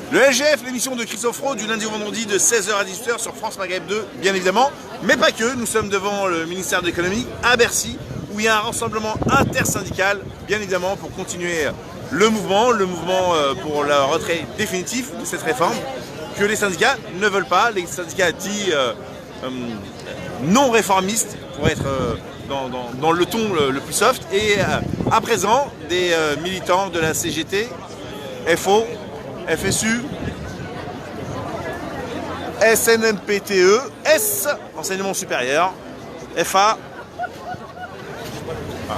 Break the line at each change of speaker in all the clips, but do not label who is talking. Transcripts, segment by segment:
Le LGF, l'émission de Christophe Rowe du lundi au vendredi de 16h à 18h sur France Maghreb 2, bien évidemment. Mais pas que, nous sommes devant le ministère de l'économie à Bercy, où il y a un rassemblement intersyndical, bien évidemment, pour continuer le mouvement pour le retrait définitif de cette réforme, que les syndicats ne veulent pas. Les syndicats dits non réformistes, pour être dans le ton le plus soft. Et à présent, des militants de la CGT, FO, FSU, SNMPTE, S, enseignement supérieur, FA. Ah.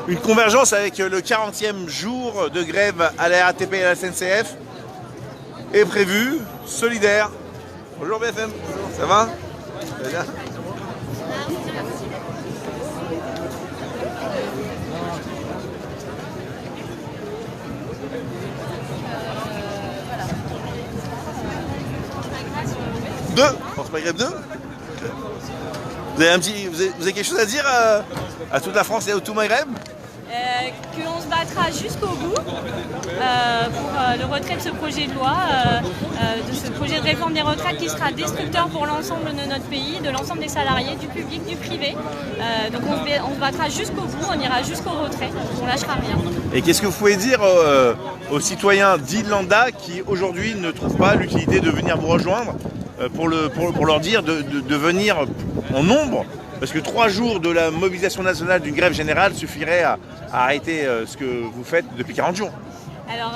Une convergence avec le 40e jour de grève à la RATP et à la SNCF est prévue, solidaire. Bonjour BFM, ça va? Ça va bien? Deux, France Maghreb 2. Vous avez quelque chose à dire à toute la France et au tout Maghreb?
Qu'on se battra jusqu'au bout pour le retrait de ce projet de loi, de ce projet de réforme des retraites qui sera destructeur pour l'ensemble de notre pays, de l'ensemble des salariés, du public, du privé. Donc on se battra jusqu'au bout, on ira jusqu'au retrait, on lâchera rien.
Et qu'est-ce que vous pouvez dire aux citoyens dits lambda qui aujourd'hui ne trouvent pas l'utilité de venir vous rejoindre pour leur dire de venir en nombre? Parce que 3 jours de la mobilisation nationale d'une grève générale suffirait à arrêter ce que vous faites depuis 40 jours.
Alors,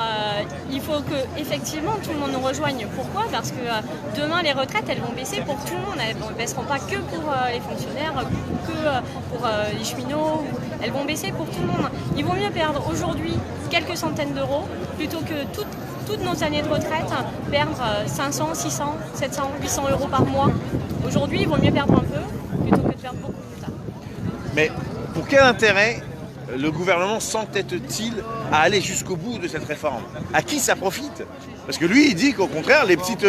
il faut que effectivement tout le monde nous rejoigne. Pourquoi? Parce que demain, les retraites, elles vont baisser pour tout le monde. Elles ne baisseront pas que pour les fonctionnaires, que pour les cheminots. Elles vont baisser pour tout le monde. Il vaut mieux perdre aujourd'hui quelques centaines d'euros plutôt que toutes nos années de retraite, perdre 500, 600, 700, 800 euros par mois. Aujourd'hui, il vaut mieux perdre un peu plutôt que de perdre beaucoup plus tard.
Mais pour quel intérêt le gouvernement s'entête-t-il à aller jusqu'au bout de cette réforme? À qui ça profite? Parce que lui, il dit qu'au contraire, les petites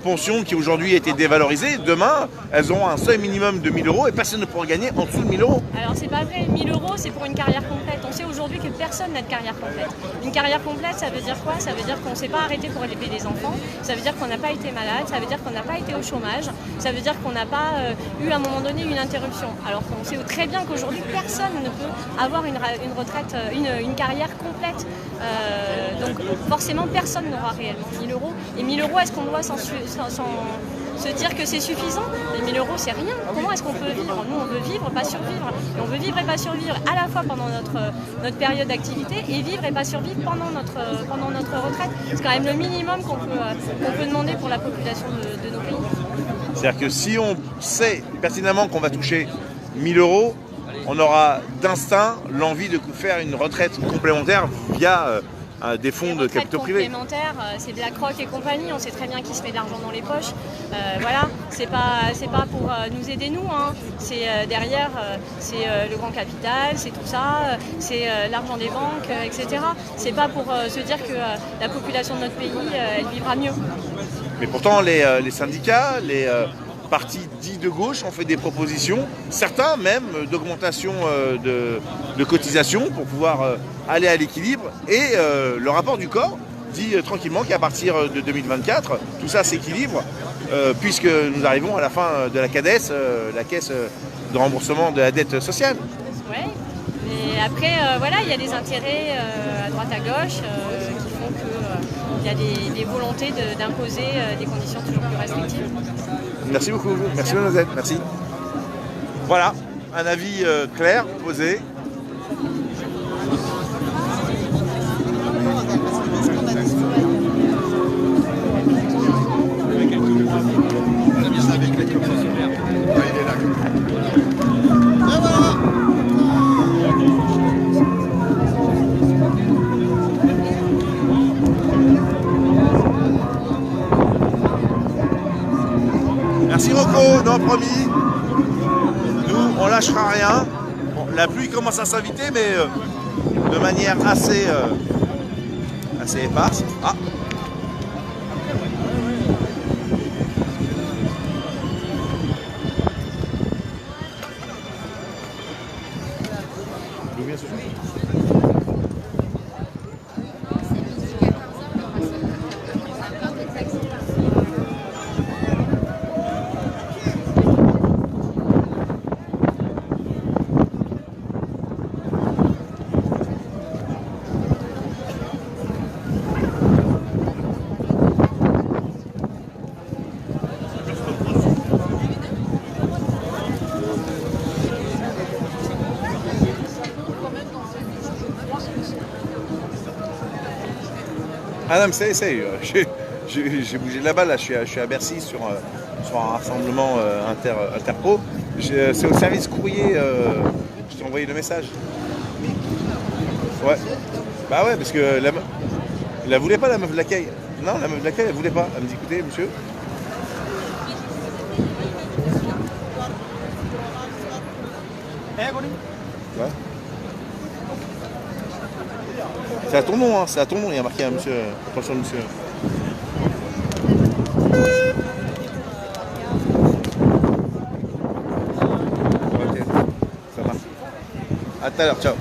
pensions qui aujourd'hui étaient dévalorisées, demain, elles auront un seuil minimum de 1 000 euros et personne ne pourra gagner en dessous de 1 000 euros.
Alors c'est pas vrai, 1 000 euros c'est pour une carrière complète. On sait aujourd'hui que personne n'a de carrière complète. Une carrière complète, ça veut dire quoi? Ça veut dire qu'on ne s'est pas arrêté pour élever des enfants, ça veut dire qu'on n'a pas été malade, ça veut dire qu'on n'a pas été au chômage, ça veut dire qu'on n'a pas eu à un moment donné une interruption. Alors qu'on sait très bien qu'aujourd'hui personne ne peut avoir une retraite, une carrière complète. Donc forcément personne n'aura réellement 1 000 euros. Et 1 000 euros, est-ce qu'on doit se dire que c'est suffisant? Les 1 000 euros, c'est rien. Comment est-ce qu'on peut vivre? Nous, on veut vivre, pas survivre. Et on veut vivre et pas survivre à la fois pendant notre période d'activité et vivre et pas survivre pendant notre retraite. C'est quand même le minimum qu'on peut demander pour la population de nos pays.
C'est-à-dire que si on sait pertinemment qu'on va toucher 1 000 euros, on aura d'instinct l'envie de faire une retraite complémentaire via des fonds de capitaux privés.
Complémentaires, c'est BlackRock et compagnie, on sait très bien qui se met de l'argent dans les poches. Voilà, c'est pas pour nous aider nous, hein. C'est derrière, c'est le grand capital, c'est tout ça, c'est l'argent des banques, etc. C'est pas pour se dire que la population de notre pays, elle vivra mieux.
Mais pourtant, les syndicats, les partis dits de gauche ont fait des propositions, certains même d'augmentation de cotisations pour pouvoir aller à l'équilibre. Et le rapport du corps dit tranquillement qu'à partir de 2024, tout ça s'équilibre, puisque nous arrivons à la fin de la CADES, la caisse de remboursement de la dette sociale.
Ouais. Et après, voilà, il y a des intérêts à droite à gauche qui font qu'il y a des volontés d'imposer des conditions toujours plus restrictives.
Merci beaucoup. Merci mademoiselle. Merci. Voilà, un avis clair, posé. Merci Rocco, non promis. Nous, on lâchera rien. Bon, la pluie commence à s'inviter, mais de manière assez éparse. Ah, D'où vient ce son? Ah non, mais ça y est, j'ai bougé là-bas, là, je suis à Bercy sur un rassemblement interpro. C'est au service courrier, je t'ai envoyé le message. Ouais. Bah ouais, parce que la voulait pas, la meuf de l'accueil. Non, la meuf de l'accueil, elle voulait pas. Elle me dit, écoutez, monsieur. Ouais. C'est à ton nom, hein, c'est à ton nom, il y a marqué un monsieur. Attention, monsieur. Ok, ça va. À tout à l'heure, ciao.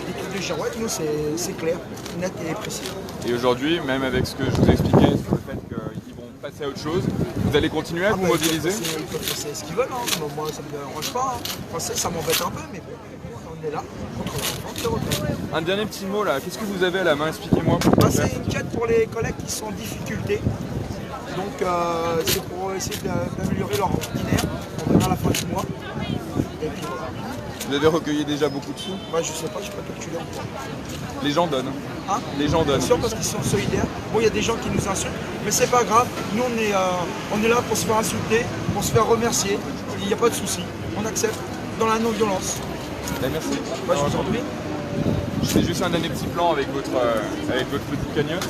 L'équipe de Girouette, nous, c'est clair, net et précis.
Et aujourd'hui, même avec ce que je vous ai expliqué sur le fait qu'ils vont passer à autre chose, vous allez continuer à vous mobiliser?
Ils peuvent passer ce qu'ils veulent, hein. Moi ça ne me dérange pas. Hein. Enfin, ça m'embête un peu, mais bon, on est là contre l'enfant.
Un dernier petit mot là, qu'est-ce que vous avez à la main? Expliquez-moi.
C'est une quête pour les collègues qui sont en difficulté. Donc c'est pour essayer d'améliorer leur ordinaire. On verra à la fin du mois. Et puis voilà.
Vous avez recueilli déjà beaucoup de sous?
Moi je sais pas, je sais pas calculer encore.
Les gens donnent.
Hein?
Les gens donnent.
Bien sûr, parce qu'ils sont solidaires. Bon, il y a des gens qui nous insultent, mais c'est pas grave. Nous, on est là pour se faire insulter, pour se faire remercier. Il n'y a pas de souci. On accepte dans la non-violence.
Ben, merci.
Moi, je vous en prie.
Je fais juste un dernier petit plan avec votre petite cagnotte.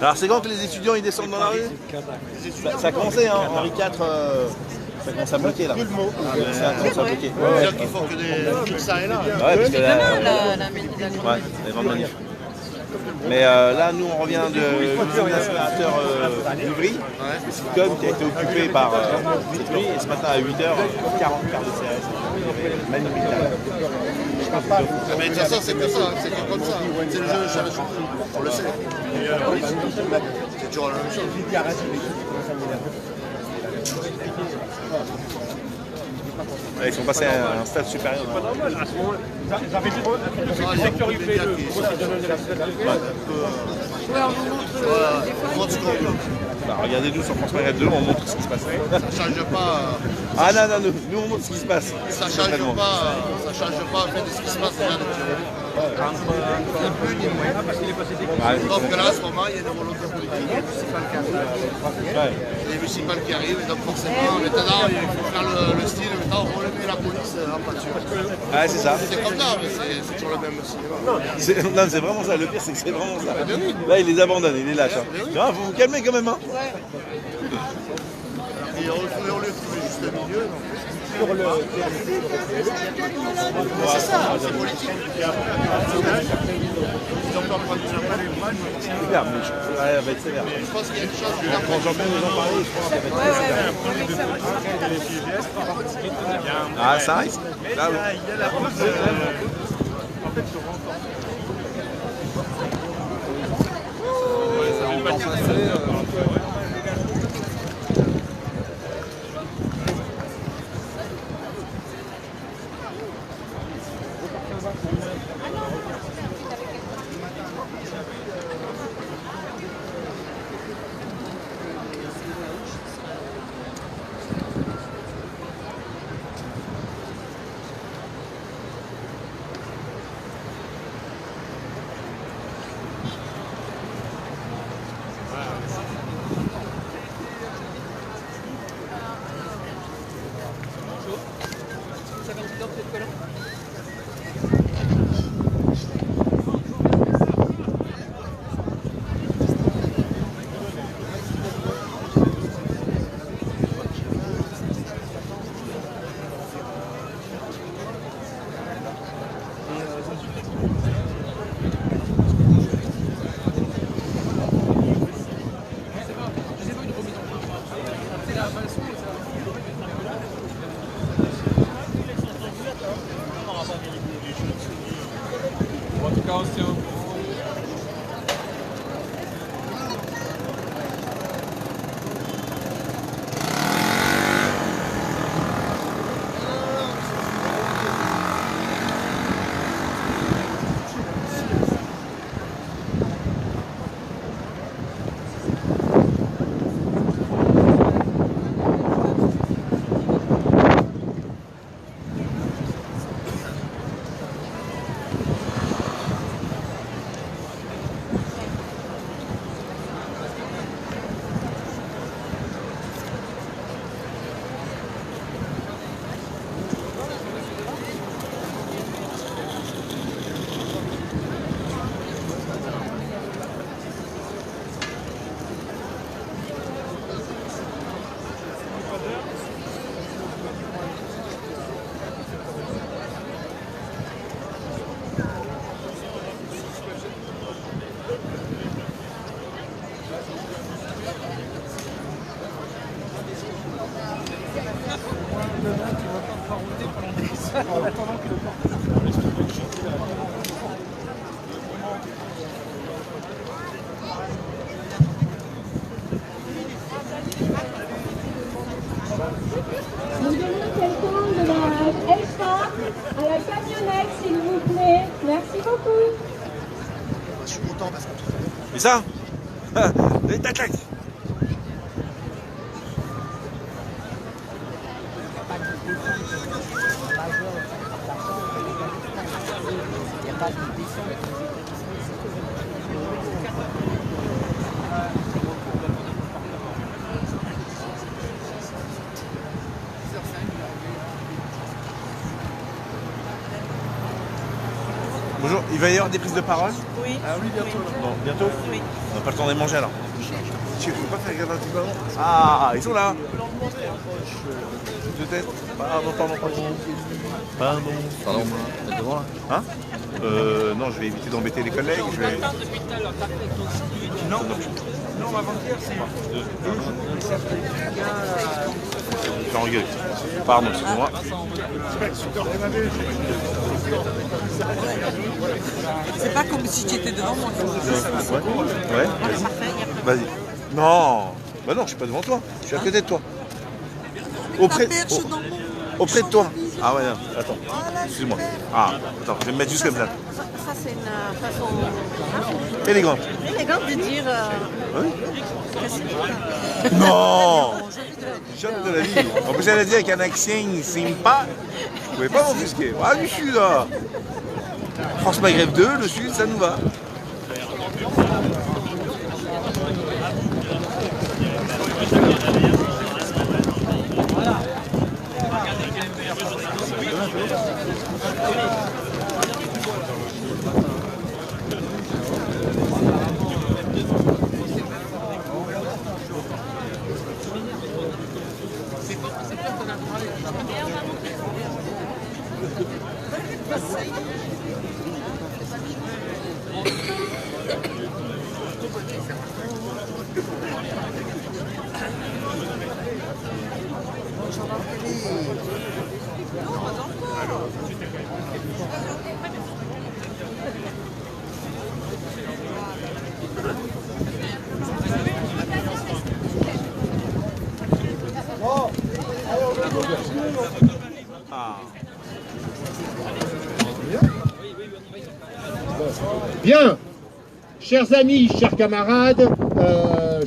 Alors c'est quand que les étudiants ils descendent dans la rue? Ça a commencé, hein, Henri IV, ça commence à bloquer là. Ça commence à bloquer.
C'est-à-dire qu'il faut que des ça et là.
Ouais, parce que là, ouais, les grandes manifs. Mais là, nous, on revient de l'usine d'incinérateur d'Ivry, Sitcom, qui a été occupé par cette nuit. Et ce matin à 8h, 40 quarts de CRS. Magnifique.
Mais de toute façon, c'est que ça, c'est que comme ça. C'est le jeu de Charles Choupou, on le sait. C'est toujours la même chose.
Ouais, ils sont passés à un stade supérieur.
Sécurité
Bah, regardez-nous sur France Maghreb 2, on montre ce qui se passe.
ça change pas.
Ah non, non, nous on montre ce qui se passe.
Ça change pas en fait de ce qui se passe déjà ni plus ni moins. Donc là, en ce moment, il y a une volonté politique, les municipales qui arrivent.
Ouais.
Les municipales qui arrivent, et donc forcément, maintenant, il faut faire le style, maintenant, on remet la police en pâture.
Ah, c'est ça.
C'est comme ça, mais c'est toujours le même cinéma.
Non, c'est vraiment ça. Le pire, c'est que c'est vraiment ça. Là, il les abandonne, il les lâche. Hein. Vous vous calmez quand même, hein.
Et on le trouve juste au milieu. C'est ça, c'est politique. Ils ont pas prendre
C'est sévère, mais elle va être sévère.
Je pense qu'il y a une chose de
Quand Jean-Pierre nous en parlait, je pense qu'elle va être sévère. Ah, ça risque. Là, oui.
Nous donnons quelqu'un de la Elsa à la camionnette, s'il vous plaît. Merci beaucoup.
Je suis content parce que
Et ça tac, tac. Bonjour, il va y avoir des prises de parole?
Oui.
Ah oui, bientôt.
Bon, bientôt?
Oui.
On n'a pas le temps de manger alors. Tu peux pas faire regarder un petit peu avant? Ah, ils sont là. Peut-être. Pardon. Pardon. T'es devant là? Hein? Non, je vais éviter d'embêter les collègues. Je vais...
Non, avant-hier, c'est...
Je regarde. Pardon, excusez-moi.
C'est pas comme si tu étais devant moi.
Ouais. Vas-y. Non. Bah non, je suis pas devant toi. Je suis à côté de toi. Auprès de toi. Ah ouais, non. Attends. Excuse-moi. Ah, attends, je vais me mettre juste comme ça.
Ça, c'est une façon
Élégante.
élégante de dire.
Oui.
Que c'est...
Non. Jamais de la vie. En plus, elle a dit avec un accent sympa. Vous pouvez pas m'offusquer. Ah, du Sud, là. France Maghreb 2, le Sud, ça nous va.
Bien, chers amis, chers camarades,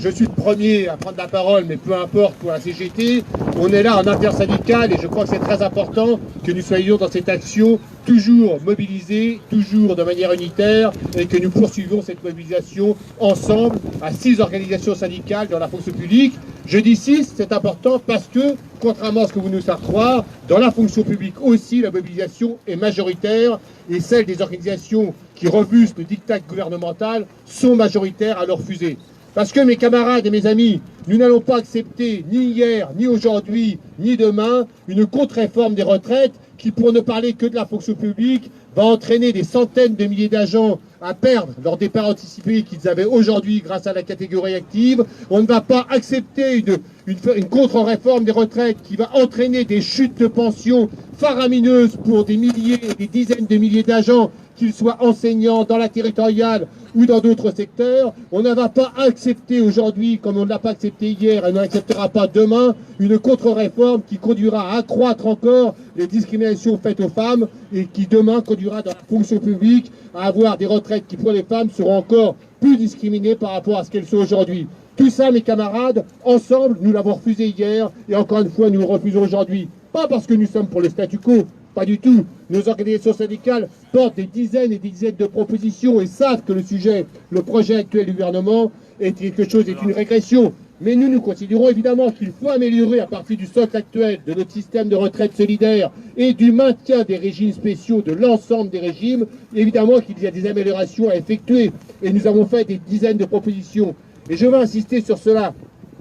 je suis le premier à prendre la parole, mais peu importe pour la CGT, on est là en intersyndicale et je crois que c'est très important que nous soyons dans cette action toujours mobilisés, toujours de manière unitaire et que nous poursuivons cette mobilisation ensemble à 6 organisations syndicales dans la fonction publique. Je dis 6, c'est important parce que, contrairement à ce que vous nous faites croire, dans la fonction publique aussi, la mobilisation est majoritaire et celles des organisations qui refusent le diktat gouvernemental sont majoritaires à leur refuser. Parce que mes camarades et mes amis, nous n'allons pas accepter ni hier, ni aujourd'hui, ni demain une contre-réforme des retraites qui, pour ne parler que de la fonction publique, va entraîner des centaines de milliers d'agents à perdre leur départ anticipé qu'ils avaient aujourd'hui grâce à la catégorie active. On ne va pas accepter une contre-réforme des retraites qui va entraîner des chutes de pension faramineuses pour des milliers et des dizaines de milliers d'agents, qu'ils soient enseignants dans la territoriale ou dans d'autres secteurs. On ne va pas accepter aujourd'hui, comme on ne l'a pas accepté hier et on n'acceptera pas demain, une contre-réforme qui conduira à accroître encore les discriminations faites aux femmes et qui demain conduira dans la fonction publique à avoir des retraites qui pour les femmes seront encore plus discriminées par rapport à ce qu'elles sont aujourd'hui. Tout ça, mes camarades, ensemble, nous l'avons refusé hier et encore une fois, nous le refusons aujourd'hui. Pas parce que nous sommes pour le statu quo, pas du tout. Nos organisations syndicales portent des dizaines et des dizaines de propositions et savent que le projet actuel du gouvernement est quelque chose, est une régression. Mais nous considérons évidemment qu'il faut améliorer à partir du socle actuel de notre système de retraite solidaire et du maintien des régimes spéciaux de l'ensemble des régimes, évidemment qu'il y a des améliorations à effectuer. Et nous avons fait des dizaines de propositions. Et je veux insister sur cela.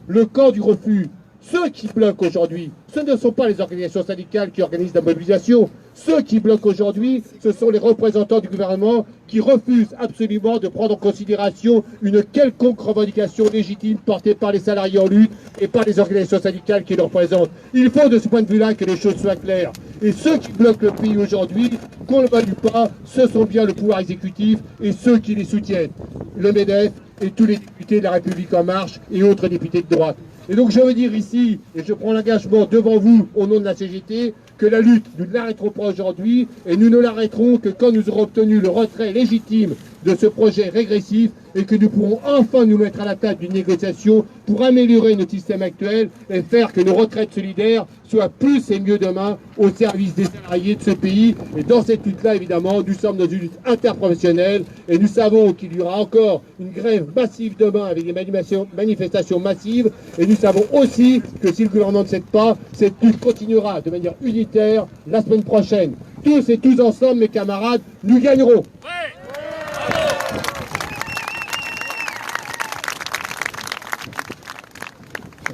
Le camp du refus, ceux qui bloquent aujourd'hui, ce ne sont pas les organisations syndicales qui organisent la mobilisation. Ceux qui bloquent aujourd'hui, ce sont les représentants du gouvernement qui refusent absolument de prendre en considération une quelconque revendication légitime portée par les salariés en lutte et par les organisations syndicales qui les représentent. Il faut de ce point de vue-là que les choses soient claires. Et ceux qui bloquent le pays aujourd'hui, qu'on le veuille ou pas, ce sont bien le pouvoir exécutif et ceux qui les soutiennent, le MEDEF et tous les députés de la République En Marche et autres députés de droite. Et donc je veux dire ici, et je prends l'engagement devant vous au nom de la CGT, que la lutte, nous ne l'arrêterons pas aujourd'hui, et nous ne l'arrêterons que quand nous aurons obtenu le retrait légitime de ce projet régressif et que nous pourrons enfin nous mettre à la table d'une négociation pour améliorer notre système actuel et faire que nos retraites solidaires soient plus et mieux demain au service des salariés de ce pays. Et dans cette lutte-là, évidemment, nous sommes dans une lutte interprofessionnelle et nous savons qu'il y aura encore une grève massive demain avec des manifestations massives. Et nous savons aussi que si le gouvernement ne cède pas, cette lutte continuera de manière unitaire la semaine prochaine. Tous et tous ensemble, mes camarades, nous gagnerons.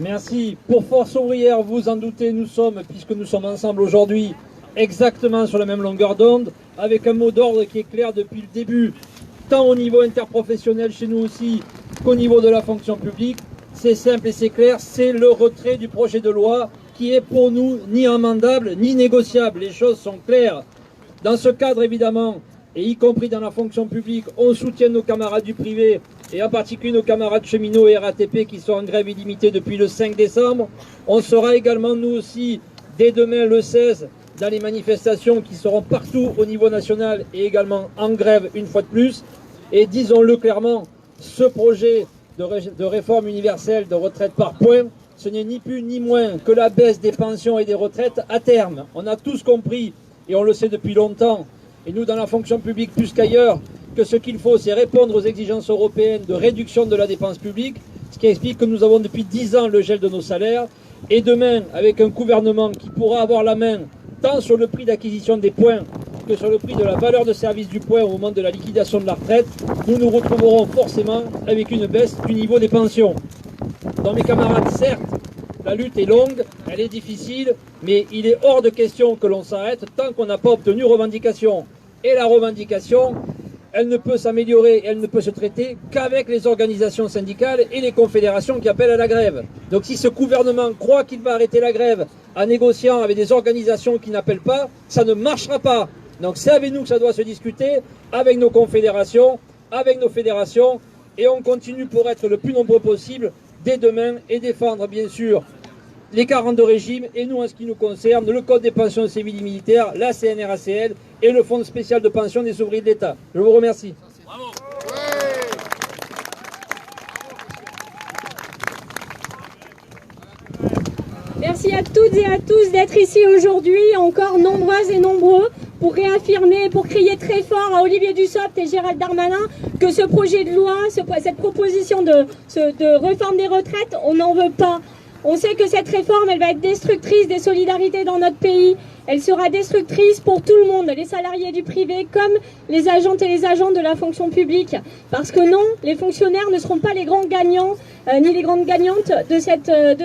Merci. Pour Force ouvrière, vous en doutez, nous sommes, puisque nous sommes ensemble aujourd'hui, exactement sur la même longueur d'onde, avec un mot d'ordre qui est clair depuis le début, tant au niveau interprofessionnel chez nous aussi, qu'au niveau de la fonction publique. C'est simple et c'est clair, c'est le retrait du projet de loi qui est pour nous ni amendable ni négociable. Les choses sont claires. Dans ce cadre, évidemment, et y compris dans la fonction publique, on soutient nos camarades du privé, et en particulier nos camarades cheminots et RATP qui sont en grève illimitée depuis le 5 décembre. On sera également, nous aussi, dès demain le 16, dans les manifestations qui seront partout au niveau national et également en grève une fois de plus. Et disons-le clairement, ce projet de réforme universelle de retraite par points, ce n'est ni plus ni moins que la baisse des pensions et des retraites à terme. On a tous compris, et on le sait depuis longtemps, et nous dans la fonction publique plus qu'ailleurs, que ce qu'il faut, c'est répondre aux exigences européennes de réduction de la dépense publique, ce qui explique que nous avons depuis 10 ans le gel de nos salaires, et demain, avec un gouvernement qui pourra avoir la main tant sur le prix d'acquisition des points que sur le prix de la valeur de service du point au moment de la liquidation de la retraite, nous nous retrouverons forcément avec une baisse du niveau des pensions. Donc mes camarades, certes, la lutte est longue, elle est difficile, mais il est hors de question que l'on s'arrête tant qu'on n'a pas obtenu revendication. Et la revendication, elle ne peut s'améliorer, elle ne peut se traiter qu'avec les organisations syndicales et les confédérations qui appellent à la grève. Donc si ce gouvernement croit qu'il va arrêter la grève en négociant avec des organisations qui n'appellent pas, ça ne marchera pas. Donc c'est avec nous que ça doit se discuter, avec nos confédérations, avec nos fédérations, et on continue pour être le plus nombreux possible dès demain et défendre bien sûr les 42 régimes et nous en ce qui nous concerne, le code des pensions civiles et militaires, la CNRACL et le fonds spécial de pension des ouvriers de l'État. Je vous remercie. Bravo.
Merci à toutes et à tous d'être ici aujourd'hui, encore nombreuses et nombreux, pour réaffirmer, pour crier très fort à Olivier Dussopt et Gérald Darmanin que ce projet de loi, cette proposition de réforme des retraites, on n'en veut pas. On sait que cette réforme, elle va être destructrice des solidarités dans notre pays. Elle sera destructrice pour tout le monde, les salariés du privé comme les agentes et les agents de la fonction publique. Parce que non, les fonctionnaires ne seront pas les grands gagnants ni les grandes gagnantes de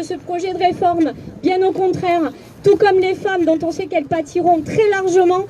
ce projet de réforme. Bien au contraire, tout comme les femmes dont on sait qu'elles pâtiront très largement,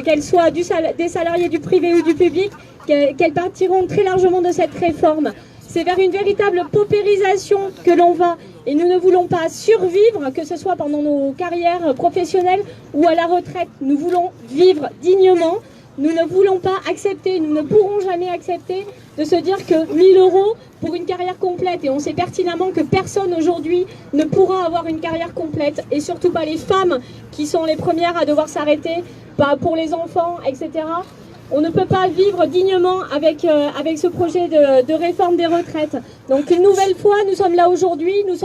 qu'elles soient des salariés du privé ou du public, qu'elles pâtiront très largement de cette réforme. C'est vers une véritable paupérisation que l'on va. Et nous ne voulons pas survivre, que ce soit pendant nos carrières professionnelles ou à la retraite. Nous voulons vivre dignement. Nous ne voulons pas accepter, nous ne pourrons jamais accepter de se dire que 1 000 € pour une carrière complète. Et on sait pertinemment que personne aujourd'hui ne pourra avoir une carrière complète. Et surtout pas les femmes qui sont les premières à devoir s'arrêter, pas pour les enfants, etc. On ne peut pas vivre dignement avec ce projet de réforme des retraites. Donc une nouvelle fois, nous sommes là aujourd'hui, nous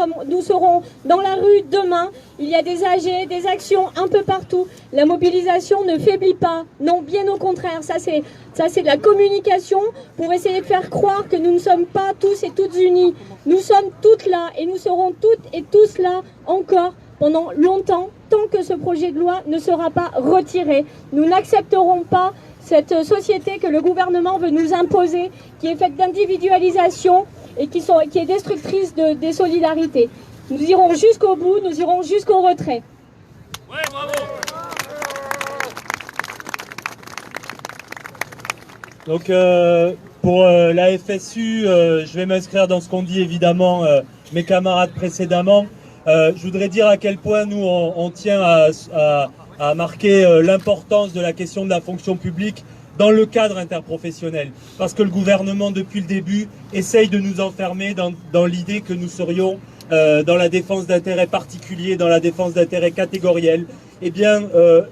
serons dans la rue demain. Il y a des AG, des actions un peu partout. La mobilisation ne faiblit pas. Non, bien au contraire. Ça c'est de la communication pour essayer de faire croire que nous ne sommes pas tous et toutes unis. Nous sommes toutes là et nous serons toutes et tous là encore pendant longtemps, tant que ce projet de loi ne sera pas retiré. Nous n'accepterons pas cette société que le gouvernement veut nous imposer, qui est faite d'individualisation et qui est destructrice des solidarités. Nous irons jusqu'au bout, nous irons jusqu'au retrait. Ouais, bravo.
Donc pour la FSU, je vais m'inscrire dans ce qu'ont dit évidemment mes camarades précédemment. Je voudrais dire à quel point nous on tient à a marqué l'importance de la question de la fonction publique dans le cadre interprofessionnel. Parce que le gouvernement, depuis le début, essaye de nous enfermer dans l'idée que nous serions dans la défense d'intérêts particuliers, dans la défense d'intérêts catégoriels. Eh bien,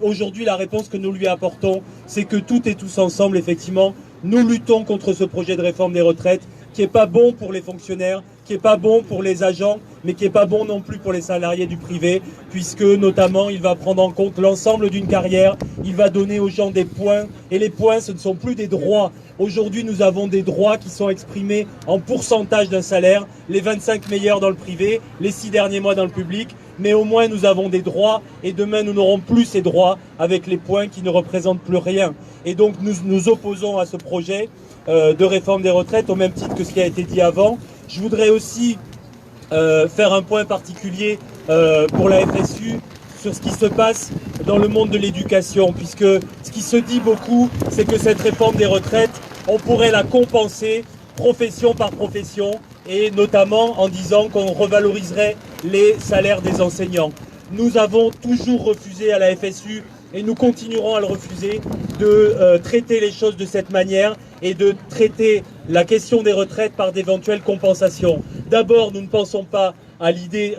aujourd'hui, la réponse que nous lui apportons, c'est que toutes et tous ensemble, effectivement, nous luttons contre ce projet de réforme des retraites qui n'est pas bon pour les fonctionnaires, qui n'est pas bon pour les agents, mais qui n'est pas bon non plus pour les salariés du privé, puisque notamment il va prendre en compte l'ensemble d'une carrière, il va donner aux gens des points, et les points ce ne sont plus des droits. Aujourd'hui nous avons des droits qui sont exprimés en pourcentage d'un salaire, les 25 meilleurs dans le privé, les 6 derniers mois dans le public, mais au moins nous avons des droits, et demain nous n'aurons plus ces droits avec les points qui ne représentent plus rien. Et donc nous nous opposons à ce projet de réforme des retraites au même titre que ce qui a été dit avant. Je voudrais aussi faire un point particulier pour la FSU sur ce qui se passe dans le monde de l'éducation, puisque ce qui se dit beaucoup, c'est que cette réforme des retraites, on pourrait la compenser profession par profession, et notamment en disant qu'on revaloriserait les salaires des enseignants. Nous avons toujours refusé à la FSU, et nous continuerons à le refuser, de traiter les choses de cette manière et de traiter la question des retraites par d'éventuelles compensations. D'abord, nous ne pensons pas à l'idée,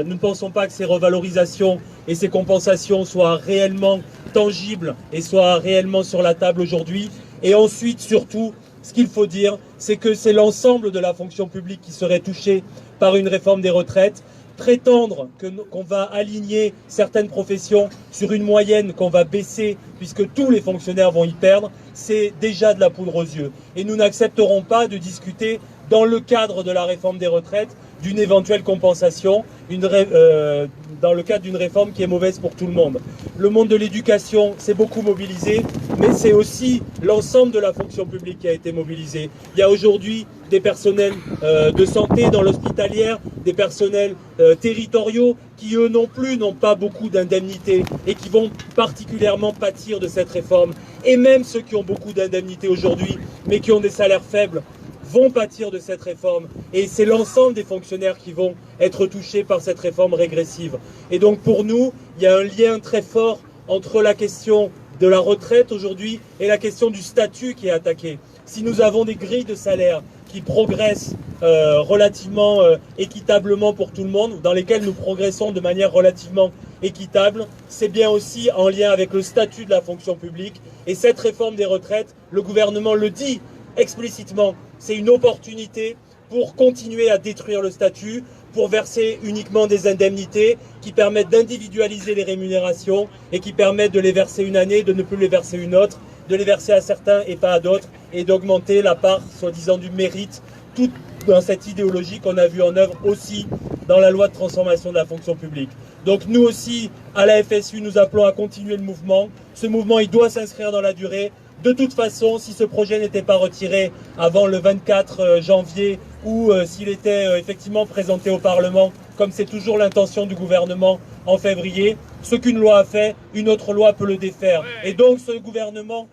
nous ne pensons pas que ces revalorisations et ces compensations soient réellement tangibles et soient réellement sur la table aujourd'hui. Et ensuite, surtout, ce qu'il faut dire, c'est que c'est l'ensemble de la fonction publique qui serait touchée par une réforme des retraites. Prétendre qu'on va aligner certaines professions sur une moyenne qu'on va baisser puisque tous les fonctionnaires vont y perdre, c'est déjà de la poudre aux yeux. Et nous n'accepterons pas de discuter dans le cadre de la réforme des retraites d'une éventuelle compensation, dans le cadre d'une réforme qui est mauvaise pour tout le monde. Le monde de l'éducation s'est beaucoup mobilisé, mais c'est aussi l'ensemble de la fonction publique qui a été mobilisé. Il y a aujourd'hui des personnels de santé dans l'hospitalière, des personnels territoriaux qui eux non plus n'ont pas beaucoup d'indemnités et qui vont particulièrement pâtir de cette réforme. Et même ceux qui ont beaucoup d'indemnités aujourd'hui, mais qui ont des salaires faibles, vont pâtir de cette réforme, et c'est l'ensemble des fonctionnaires qui vont être touchés par cette réforme régressive. Et donc pour nous, il y a un lien très fort entre la question de la retraite aujourd'hui et la question du statut qui est attaqué. Si nous avons des grilles de salaire qui progressent relativement équitablement pour tout le monde, dans lesquelles nous progressons de manière relativement équitable, c'est bien aussi en lien avec le statut de la fonction publique. Et cette réforme des retraites, le gouvernement le dit explicitement, c'est une opportunité pour continuer à détruire le statut, pour verser uniquement des indemnités qui permettent d'individualiser les rémunérations et qui permettent de les verser une année, de ne plus les verser une autre, de les verser à certains et pas à d'autres, et d'augmenter la part soi-disant du mérite, tout dans cette idéologie qu'on a vue en œuvre aussi dans la loi de transformation de la fonction publique. Donc nous aussi, à la FSU, nous appelons à continuer le mouvement. Ce mouvement, il doit s'inscrire dans la durée. De toute façon, si ce projet n'était pas retiré avant le 24 janvier ou s'il était effectivement présenté au Parlement, comme c'est toujours l'intention du gouvernement en février, ce qu'une loi a fait, une autre loi peut le défaire. Et donc ce gouvernement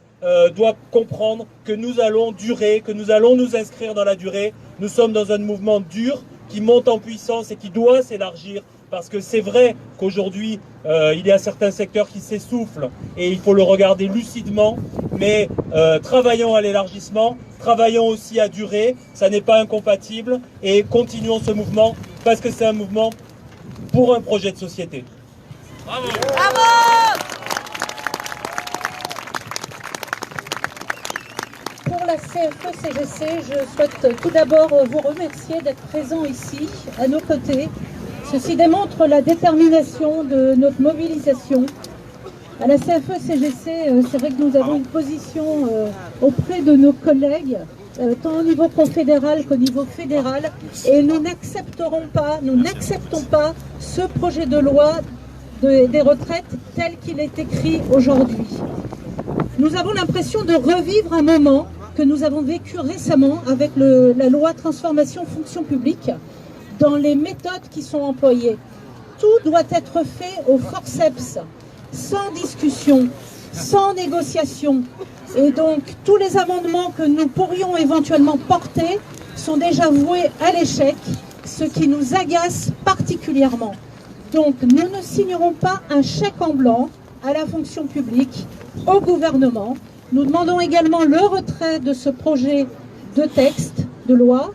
doit comprendre que nous allons durer, que nous allons nous inscrire dans la durée. Nous sommes dans un mouvement dur qui monte en puissance et qui doit s'élargir. Parce que c'est vrai qu'aujourd'hui, il y a certains secteurs qui s'essoufflent et il faut le regarder lucidement, mais travaillons à l'élargissement, travaillons aussi à durer, ça n'est pas incompatible, et continuons ce mouvement parce que c'est un mouvement pour un projet de société.
Bravo! Bravo!
Pour la CFE-CGC, je souhaite tout d'abord vous remercier d'être présents ici, à nos côtés. Ceci démontre la détermination de notre mobilisation. À la CFE-CGC, c'est vrai que nous avons une position auprès de nos collègues, tant au niveau confédéral qu'au niveau fédéral, et nous n'acceptons pas ce projet de loi des retraites tel qu'il est écrit aujourd'hui. Nous avons l'impression de revivre un moment que nous avons vécu récemment avec la loi transformation fonction publique, dans les méthodes qui sont employées. Tout doit être fait au forceps, sans discussion, sans négociation. Et donc, tous les amendements que nous pourrions éventuellement porter sont déjà voués à l'échec, ce qui nous agace particulièrement. Donc, nous ne signerons pas un chèque en blanc, à la fonction publique, au gouvernement. Nous demandons également le retrait de ce projet de texte, de loi,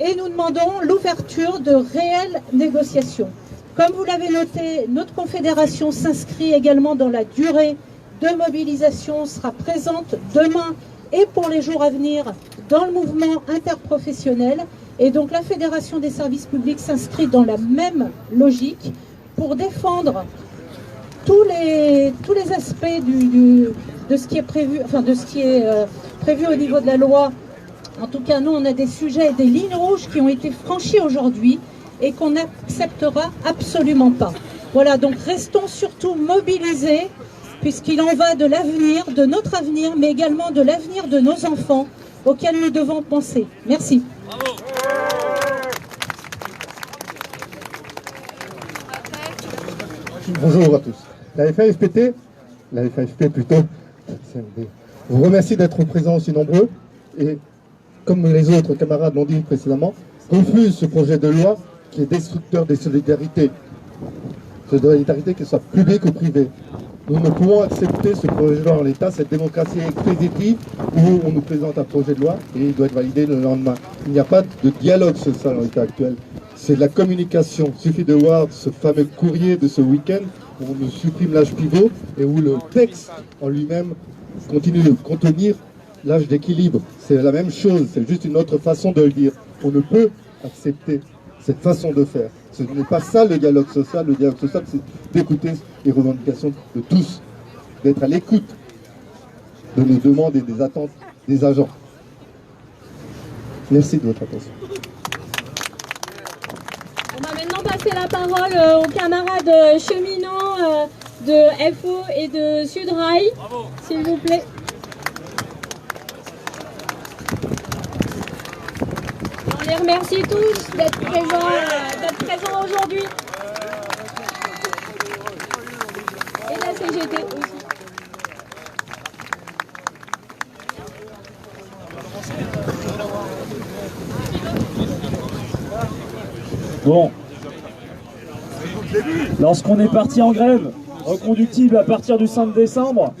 et nous demandons l'ouverture de réelles négociations. Comme vous l'avez noté, notre confédération s'inscrit également dans la durée de mobilisation, sera présente demain et pour les jours à venir dans le mouvement interprofessionnel. Et donc la Fédération des services publics s'inscrit dans la même logique pour défendre tous les aspects de ce qui est prévu, prévu au niveau de la loi. En tout cas, nous, on a des sujets et des lignes rouges qui ont été franchis aujourd'hui et qu'on n'acceptera absolument pas. Voilà, donc restons surtout mobilisés, puisqu'il en va de l'avenir, de notre avenir, mais également de l'avenir de nos enfants, auxquels nous devons penser. Merci. Bravo.
Bonjour à tous. La FAFP plutôt, vous remercie d'être présents aussi nombreux et, comme les autres camarades l'ont dit précédemment, refuse ce projet de loi qui est destructeur des solidarités. Solidarité, qu'elle soit publique ou privée. Nous ne pouvons accepter ce projet de loi en l'état, cette démocratie expéditive où on nous présente un projet de loi et il doit être validé le lendemain. Il n'y a pas de dialogue social en l'état actuel. C'est de la communication. Il suffit de voir ce fameux courrier de ce week-end où on nous supprime l'âge pivot et où le texte en lui-même continue de contenir l'âge d'équilibre. C'est la même chose, c'est juste une autre façon de le dire. On ne peut accepter cette façon de faire. Ce n'est pas ça le dialogue social. Le dialogue social, c'est d'écouter les revendications de tous, d'être à l'écoute de nos demandes et des attentes des agents. Merci de votre attention.
On va maintenant passer la parole aux camarades cheminots de FO et de Sudrail, s'il vous plaît. On les remercie tous d'être présents aujourd'hui. Et la CGT aussi.
Bon, lorsqu'on est parti en grève reconductible à partir du 5 décembre,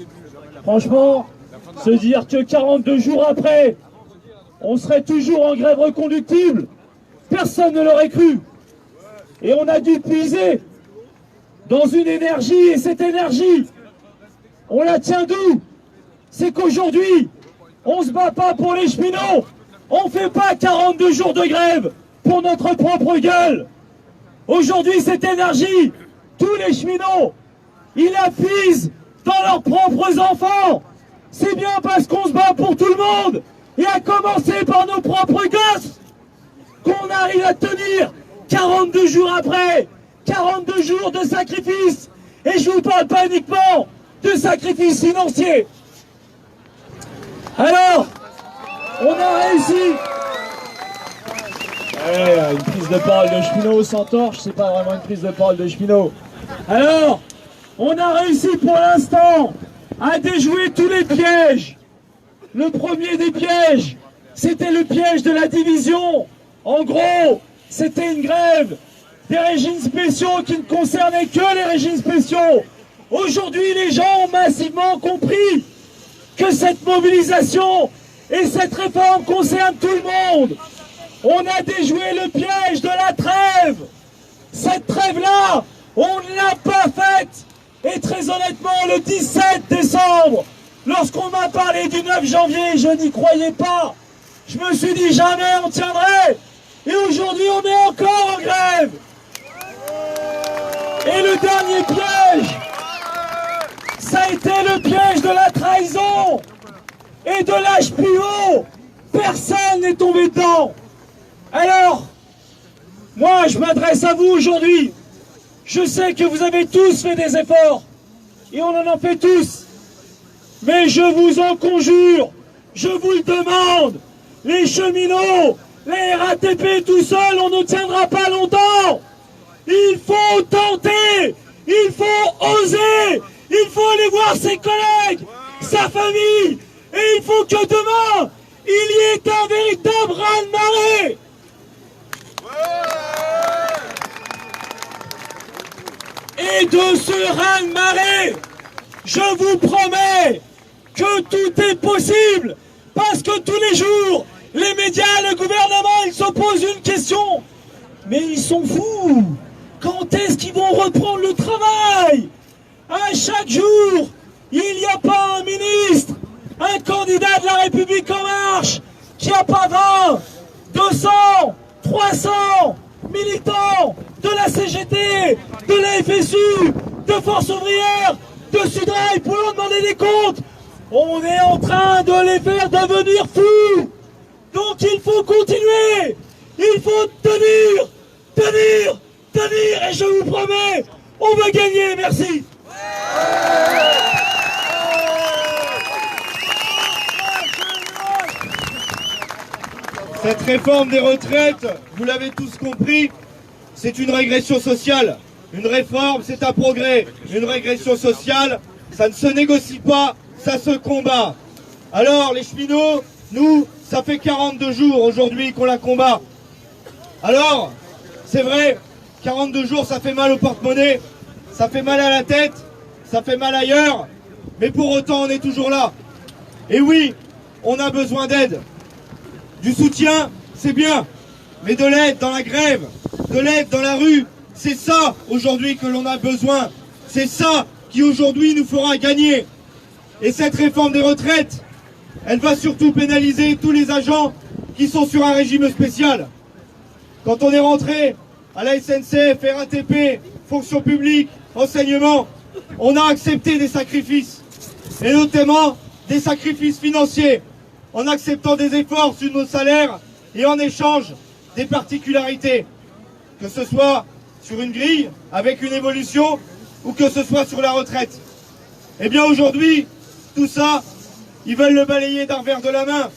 franchement, se dire que 42 jours après, on serait toujours en grève reconductible, personne ne l'aurait cru. Et on a dû puiser dans une énergie, et cette énergie, on la tient d'où? C'est qu'aujourd'hui, on ne se bat pas pour les cheminots, on ne fait pas 42 jours de grève pour notre propre gueule. Aujourd'hui, cette énergie, tous les cheminots, ils la puisent dans leurs propres enfants. C'est bien parce qu'on se bat pour tout le monde, et à commencer par nos propres gosses, qu'on arrive à tenir 42 jours après, 42 jours de sacrifice. Et je vous parle pas uniquement de sacrifice financier. Alors, on a réussi. Une prise de parole de cheminot sans torche, c'est pas vraiment une prise de parole de cheminot. Alors, on a réussi pour l'instant à déjouer tous les pièges. Le premier des pièges, c'était le piège de la division. En gros, c'était une grève des régimes spéciaux qui ne concernait que les régimes spéciaux. Aujourd'hui, les gens ont massivement compris que cette mobilisation et cette réforme concernent tout le monde. On a déjoué le piège de la trêve. Cette trêve-là, on ne l'a pas faite. Et très honnêtement, le 17 décembre, lorsqu'on m'a parlé du 9 janvier, je n'y croyais pas. Je me suis dit jamais on tiendrait. Et aujourd'hui, on est encore en grève. Et le dernier piège, ça a été le piège de la trahison et de l'âge pivot. Personne n'est tombé dedans. Alors, moi, je m'adresse à vous aujourd'hui. Je sais que vous avez tous fait des efforts, et on en fait tous. Mais je vous en conjure, je vous le demande, les cheminots, les RATP tout seuls, on ne tiendra pas longtemps. Il faut tenter, il faut oser, il faut aller voir ses collègues, sa famille, et il faut que demain, il y ait un véritable raz-de-marée. Et de ce raz-de-marée,
Je vous promets que tout est possible, parce que tous les jours, les médias, le gouvernement, ils se posent une question. Mais ils sont fous. Quand est-ce qu'ils vont reprendre le travail? À chaque jour, il n'y a pas un ministre, un candidat de la République En Marche, qui n'a pas 20, 200, 300 militants de la CGT, de la FSU, de Force Ouvrière, de Sudrail pour leur demander des comptes. On est en train de les faire devenir fous. Donc il faut continuer. Il faut tenir, tenir, tenir. Et je vous promets, on va gagner. Merci.
Cette réforme des retraites, vous l'avez tous compris, c'est une régression sociale. Une réforme, c'est un progrès. Une régression sociale, ça ne se négocie pas, ça se combat. Alors, les cheminots, nous, ça fait 42 jours aujourd'hui qu'on la combat. Alors, c'est vrai, 42 jours, ça fait mal au porte-monnaie, ça fait mal à la tête, ça fait mal ailleurs, mais pour autant, on est toujours là. Et oui, on a besoin d'aide. Du soutien, c'est bien, mais de l'aide dans la grève, de l'aide dans la rue, c'est ça aujourd'hui que l'on a besoin. C'est ça qui aujourd'hui nous fera gagner. Et cette réforme des retraites, elle va surtout pénaliser tous les agents qui sont sur un régime spécial. Quand on est rentré à la SNCF, RATP, fonction publique, enseignement, on a accepté des sacrifices, et notamment des sacrifices financiers, en acceptant des efforts sur nos salaires et en échange des particularités, que ce soit sur une grille avec une évolution ou que ce soit sur la retraite. Eh bien aujourd'hui, tout ça, ils veulent le balayer d'un revers de la main.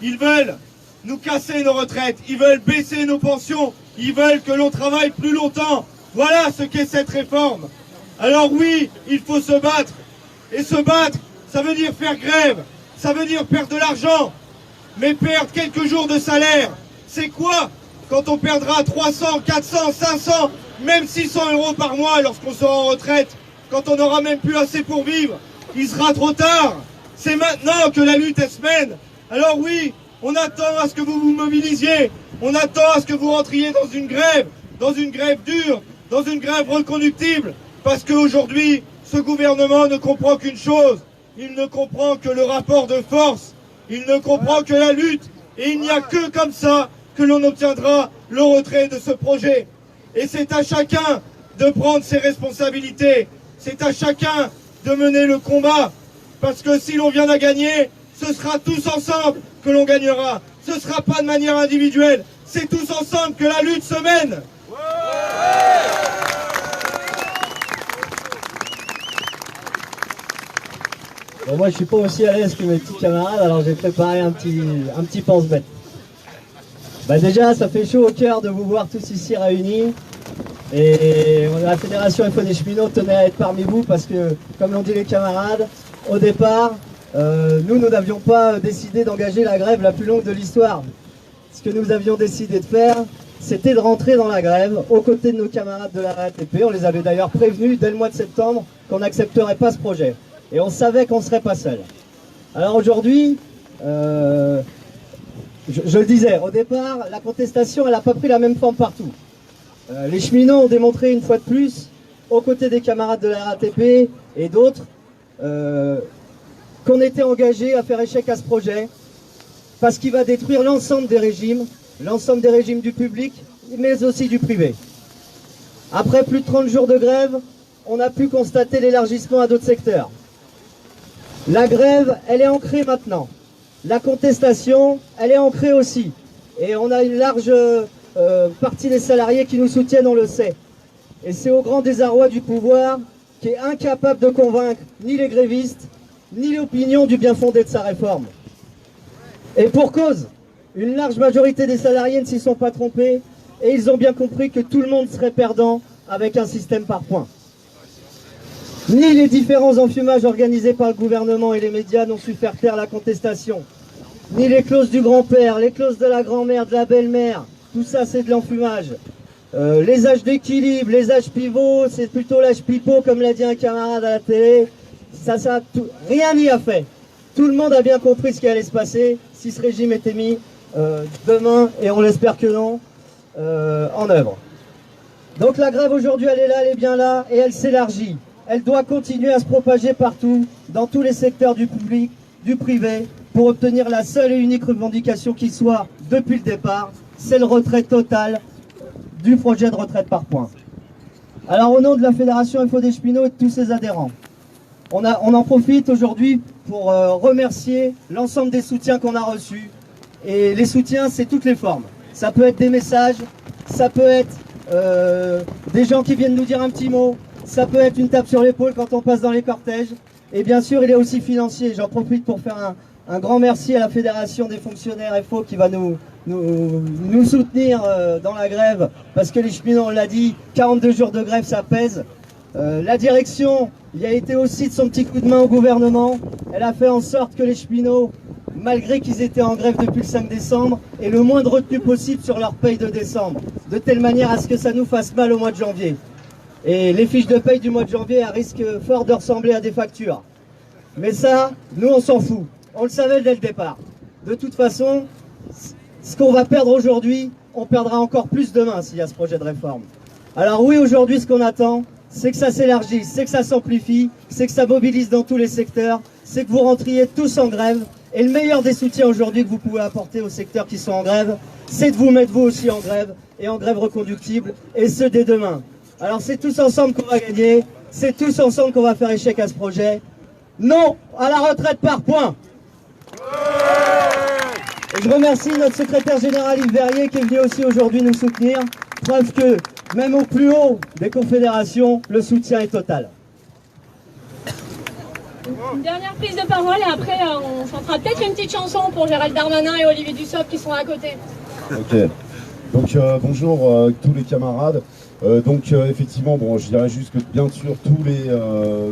Ils veulent nous casser nos retraites, ils veulent baisser nos pensions, ils veulent que l'on travaille plus longtemps. Voilà ce qu'est cette réforme. Alors oui, il faut se battre. Et se battre, ça veut dire faire grève. Ça veut dire perdre de l'argent, mais perdre quelques jours de salaire, c'est quoi quand on perdra 300, 400, 500, même 600 euros par mois lorsqu'on sera en retraite, quand on n'aura même plus assez pour vivre? Il sera trop tard. C'est maintenant que la lutte est mène. Alors oui, on attend à ce que vous vous mobilisiez, on attend à ce que vous rentriez dans une grève dure, dans une grève reconductible, parce qu'aujourd'hui, ce gouvernement ne comprend qu'une chose. Il ne comprend que le rapport de force, il ne comprend que la lutte, et il n'y a que comme ça que l'on obtiendra le retrait de ce projet. Et c'est à chacun de prendre ses responsabilités, c'est à chacun de mener le combat, parce que si l'on vient à gagner, ce sera tous ensemble que l'on gagnera, ce ne sera pas de manière individuelle, c'est tous ensemble que la lutte se mène.
Bon, moi je suis pas aussi à l'aise que mes petits camarades, alors j'ai préparé un petit pense-bête. Bah déjà ça fait chaud au cœur de vous voir tous ici réunis, et la Fédération FO des cheminots tenait à être parmi vous parce que, comme l'ont dit les camarades, au départ, nous n'avions pas décidé d'engager la grève la plus longue de l'histoire. Ce que nous avions décidé de faire, c'était de rentrer dans la grève aux côtés de nos camarades de la RATP. On les avait d'ailleurs prévenus dès le mois de septembre qu'on n'accepterait pas ce projet. Et on savait qu'on ne serait pas seul. Alors aujourd'hui, je le disais, au départ, la contestation, elle n'a pas pris la même forme partout. Les cheminots ont démontré une fois de plus, aux côtés des camarades de la RATP et d'autres, qu'on était engagé à faire échec à ce projet, parce qu'il va détruire l'ensemble des régimes du public, mais aussi du privé. Après plus de 30 jours de grève, on a pu constater l'élargissement à d'autres secteurs. La grève, elle est ancrée maintenant. La contestation, elle est ancrée aussi. Et on a une large partie des salariés qui nous soutiennent, on le sait. Et c'est au grand désarroi du pouvoir qui est incapable de convaincre ni les grévistes, ni l'opinion du bien fondé de sa réforme. Et pour cause, une large majorité des salariés ne s'y sont pas trompés et ils ont bien compris que tout le monde serait perdant avec un système par points. Ni les différents enfumages organisés par le gouvernement et les médias n'ont su faire taire la contestation. Ni les clauses du grand-père, les clauses de la grand-mère, de la belle-mère, tout ça c'est de l'enfumage. Les âges d'équilibre, les âges pivots, c'est plutôt l'âge pipeau comme l'a dit un camarade à la télé. rien n'y a fait. Tout le monde a bien compris ce qui allait se passer si ce régime était mis demain, et on l'espère que non, en œuvre. Donc la grève aujourd'hui, elle est là, elle est bien là, et elle s'élargit. Elle doit continuer à se propager partout, dans tous les secteurs du public, du privé, pour obtenir la seule et unique revendication qui soit, depuis le départ, c'est le retrait total du projet de retraite par points. Alors au nom de la Fédération FO des cheminots et de tous ses adhérents, on en profite aujourd'hui pour remercier l'ensemble des soutiens qu'on a reçus. Et les soutiens, c'est toutes les formes. Ça peut être des messages, ça peut être des gens qui viennent nous dire un petit mot, ça peut être une tape sur l'épaule quand on passe dans les cortèges. Et bien sûr, il est aussi financier. J'en profite pour faire un grand merci à la Fédération des fonctionnaires FO qui va nous soutenir dans la grève, parce que les cheminots, on l'a dit, 42 jours de grève, ça pèse. La direction, il a été aussi de son petit coup de main au gouvernement. Elle a fait en sorte que les cheminots, malgré qu'ils étaient en grève depuis le 5 décembre, aient le moins de retenue possible sur leur paye de décembre, de telle manière à ce que ça nous fasse mal au mois de janvier. Et les fiches de paye du mois de janvier risquent fort de ressembler à des factures. Mais ça, nous on s'en fout. On le savait dès le départ. De toute façon, ce qu'on va perdre aujourd'hui, on perdra encore plus demain s'il y a ce projet de réforme. Alors oui, aujourd'hui, ce qu'on attend, c'est que ça s'élargisse, c'est que ça s'amplifie, c'est que ça mobilise dans tous les secteurs, c'est que vous rentriez tous en grève. Et le meilleur des soutiens aujourd'hui que vous pouvez apporter aux secteurs qui sont en grève, c'est de vous mettre vous aussi en grève, et en grève reconductible, et ce dès demain. Alors c'est tous ensemble qu'on va gagner, c'est tous ensemble qu'on va faire échec à ce projet. Non à la retraite par points. Et je remercie notre secrétaire général Yves Verrier qui est venu aussi aujourd'hui nous soutenir. Preuve que même au plus haut des confédérations, le soutien est total.
Une dernière prise de parole et après on chantera peut-être une petite chanson pour Gérald Darmanin et Olivier Dussopt qui sont à côté.
Ok. Donc bonjour tous les camarades. Effectivement, bon, je dirais juste que bien sûr tous les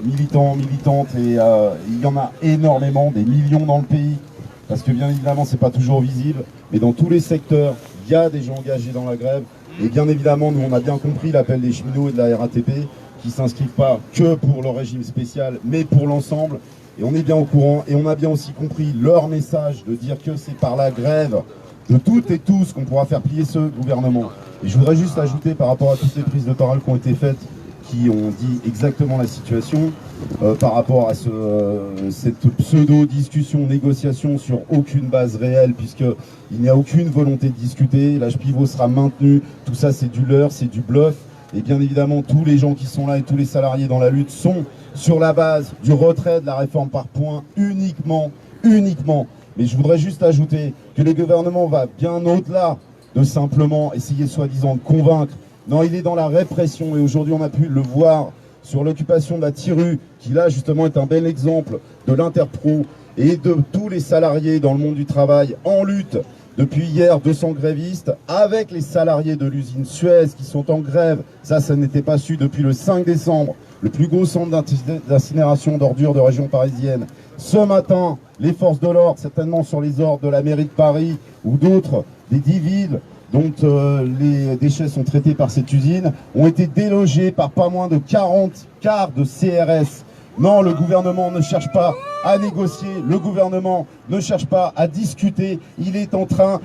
militants, militantes, et il y en a énormément, des millions dans le pays, parce que bien évidemment c'est pas toujours visible, mais dans tous les secteurs, il y a des gens engagés dans la grève, et bien évidemment nous on a bien compris l'appel des cheminots et de la RATP, qui s'inscrivent pas que pour le régime spécial, mais pour l'ensemble, et on est bien au courant, et on a bien aussi compris leur message de dire que c'est par la grève de toutes et tous qu'on pourra faire plier ce gouvernement. Et je voudrais juste ajouter par rapport à toutes les prises de parole qui ont été faites, qui ont dit exactement la situation, par rapport à cette pseudo-discussion, négociation sur aucune base réelle, puisqu'il n'y a aucune volonté de discuter, l'âge pivot sera maintenu, tout ça c'est du leurre, c'est du bluff, et bien évidemment tous les gens qui sont là et tous les salariés dans la lutte sont sur la base du retrait de la réforme par points uniquement. Mais je voudrais juste ajouter que le gouvernement va bien au-delà de simplement essayer soi-disant de convaincre. Non, il est dans la répression, et aujourd'hui on a pu le voir sur l'occupation de la Tiru, qui là justement est un bel exemple de l'Interpro et de tous les salariés dans le monde du travail en lutte. Depuis hier, 200 grévistes avec les salariés de l'usine Suez qui sont en grève. Ça n'était pas su depuis le 5 décembre, le plus gros centre d'incinération d'ordures de région parisienne. Ce matin, les forces de l'ordre, certainement sur les ordres de la mairie de Paris ou d'autres, des 10 villes dont les déchets sont traités par cette usine, ont été délogés par pas moins de 40 cars de CRS. Non, le gouvernement ne cherche pas à négocier, le gouvernement ne cherche pas à discuter, il est en train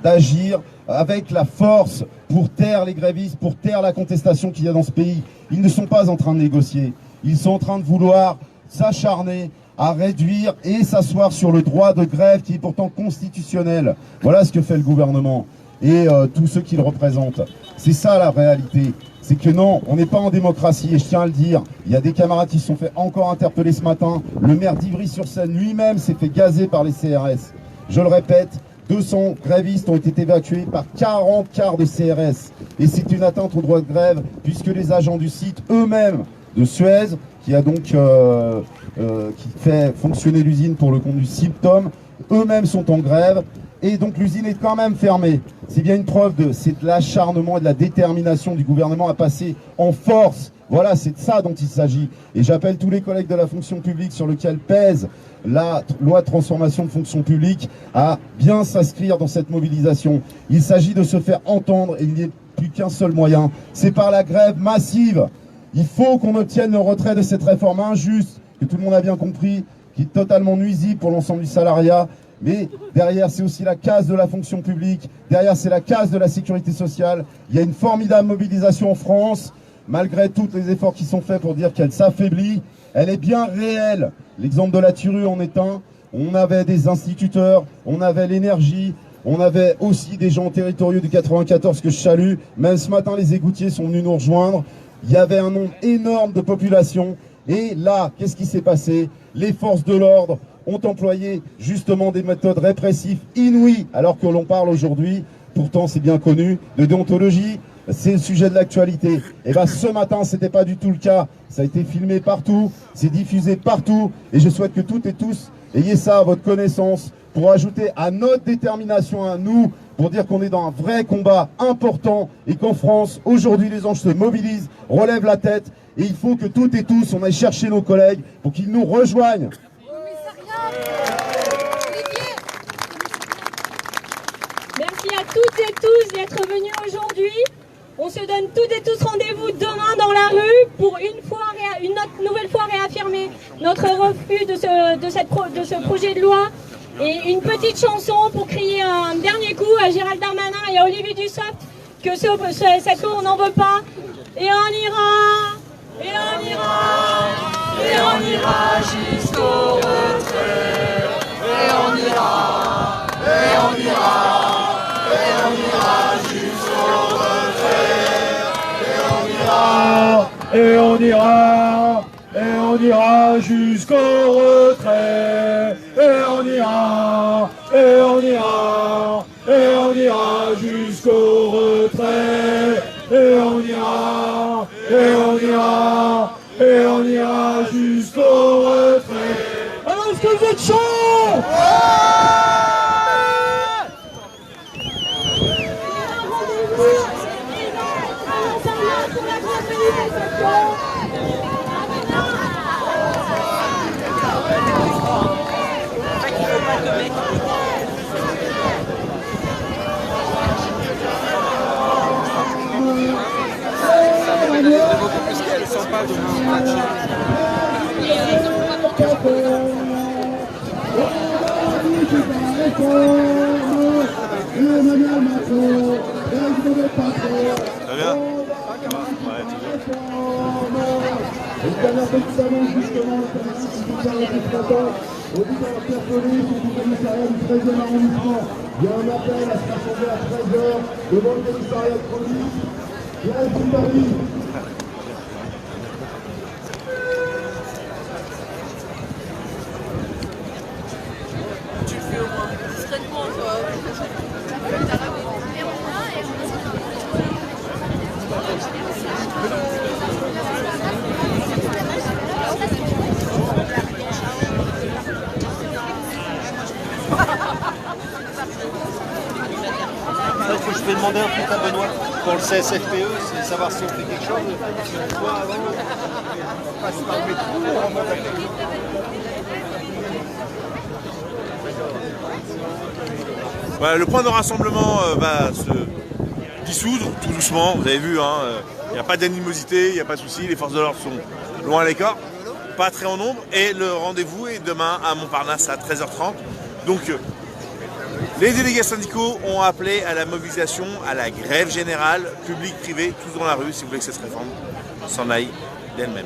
d'agir avec la force pour taire les grévistes, pour taire la contestation qu'il y a dans ce pays. Ils ne sont pas en train de négocier, ils sont en train de vouloir s'acharner à réduire et s'asseoir sur le droit de grève qui est pourtant constitutionnel. Voilà ce que fait le gouvernement et tous ceux qui le représentent. C'est ça la réalité. C'est que non, on n'est pas en démocratie, et je tiens à le dire. Il y a des camarades qui se sont fait encore interpeller ce matin. Le maire d'Ivry-sur-Seine lui-même s'est fait gazer par les CRS. Je le répète, 200 grévistes ont été évacués par 40 cars de CRS. Et c'est une atteinte au droit de grève, puisque les agents du site eux-mêmes de Suez, qui a donc qui fait fonctionner l'usine pour le compte du Symptôme, eux-mêmes sont en grève. Et donc l'usine est quand même fermée. C'est bien une preuve de l'acharnement et de la détermination du gouvernement à passer en force. Voilà, c'est de ça dont il s'agit. Et j'appelle tous les collègues de la fonction publique sur lequel pèse la loi de transformation de fonction publique à bien s'inscrire dans cette mobilisation. Il s'agit de se faire entendre, et il n'y a plus qu'un seul moyen, c'est par la grève massive. Il faut qu'on obtienne le retrait de cette réforme injuste que tout le monde a bien compris, qui est totalement nuisible pour l'ensemble du salariat. Mais derrière, c'est aussi la casse de la fonction publique, derrière, c'est la casse de la sécurité sociale. Il y a une formidable mobilisation en France, malgré tous les efforts qui sont faits pour dire qu'elle s'affaiblit. Elle est bien réelle. L'exemple de la Turu en est un. On avait des instituteurs, on avait l'énergie, on avait aussi des gens territoriaux du 94 que je salue. Même ce matin, les égoutiers sont venus nous rejoindre. Il y avait un nombre énorme de population. Et là, qu'est-ce qui s'est passé? Les forces de l'ordre ont employé justement des méthodes répressives inouïes, alors que l'on parle aujourd'hui, pourtant c'est bien connu, de déontologie. C'est le sujet de l'actualité. Et bien ce matin, c'était pas du tout le cas. Ça a été filmé partout, c'est diffusé partout. Et je souhaite que toutes et tous ayez ça à votre connaissance pour ajouter à notre détermination à nous, pour dire qu'on est dans un vrai combat important et qu'en France, aujourd'hui, les anges se mobilisent, relèvent la tête. Et il faut que toutes et tous, on aille chercher nos collègues pour qu'ils nous rejoignent.
Merci à toutes et tous d'être venus aujourd'hui. On se donne toutes et tous rendez-vous demain dans la rue pour une nouvelle fois réaffirmer notre refus de ce projet de loi. Et une petite chanson pour crier un dernier coup à Gérald Darmanin et à Olivier Dussopt que cette loi on n'en veut pas. Et on ira, et on ira, et on ira jusqu'au retrait. Et on ira, et on ira, et on ira jusqu'au retrait.
Et on ira, et on ira, et on ira jusqu'au retrait. Et on ira, et on ira, et on ira jusqu'au retrait. Et on ira, et on ira, et on ira jusqu'au retrait. Alors est-ce que vous êtes chaud?
Emmanuel Macron,
Très bien.
Et dernière petite annonce justement, le politique qui parle depuis ce matin, au dit dans la police et du commissariat du 13e arrondissement. Il y a un appel à se rassembler à 13h devant le commissariat de police. Là, c'est Paris.
Tu le fais au moins discrètement, toi.
Je vais demander un truc à Benoît pour le CSFPE, c'est savoir si on fait quelque chose. Une fois avant, on passe par le métro, on monte avec.
Voilà, le point de rassemblement va se dissoudre tout doucement, vous avez vu, il n'y a pas d'animosité, il n'y a pas de souci, les forces de l'ordre sont loin à l'écart, pas très en nombre, et le rendez-vous est demain à Montparnasse à 13h30. Donc les délégués syndicaux ont appelé à la mobilisation, à la grève générale, public-privé, tous dans la rue, si vous voulez que cette réforme s'en aille d'elle-même.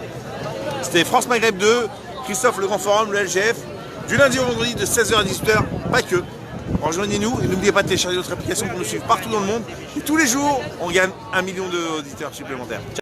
C'était France Maghreb 2, Christophe Le Grand Forum, le LGF, du lundi au vendredi de 16h à 18h, pas que. Rejoignez-nous et n'oubliez pas de télécharger notre application pour nous suivre partout dans le monde. Et tous les jours, on gagne 1 million d'auditeurs supplémentaires.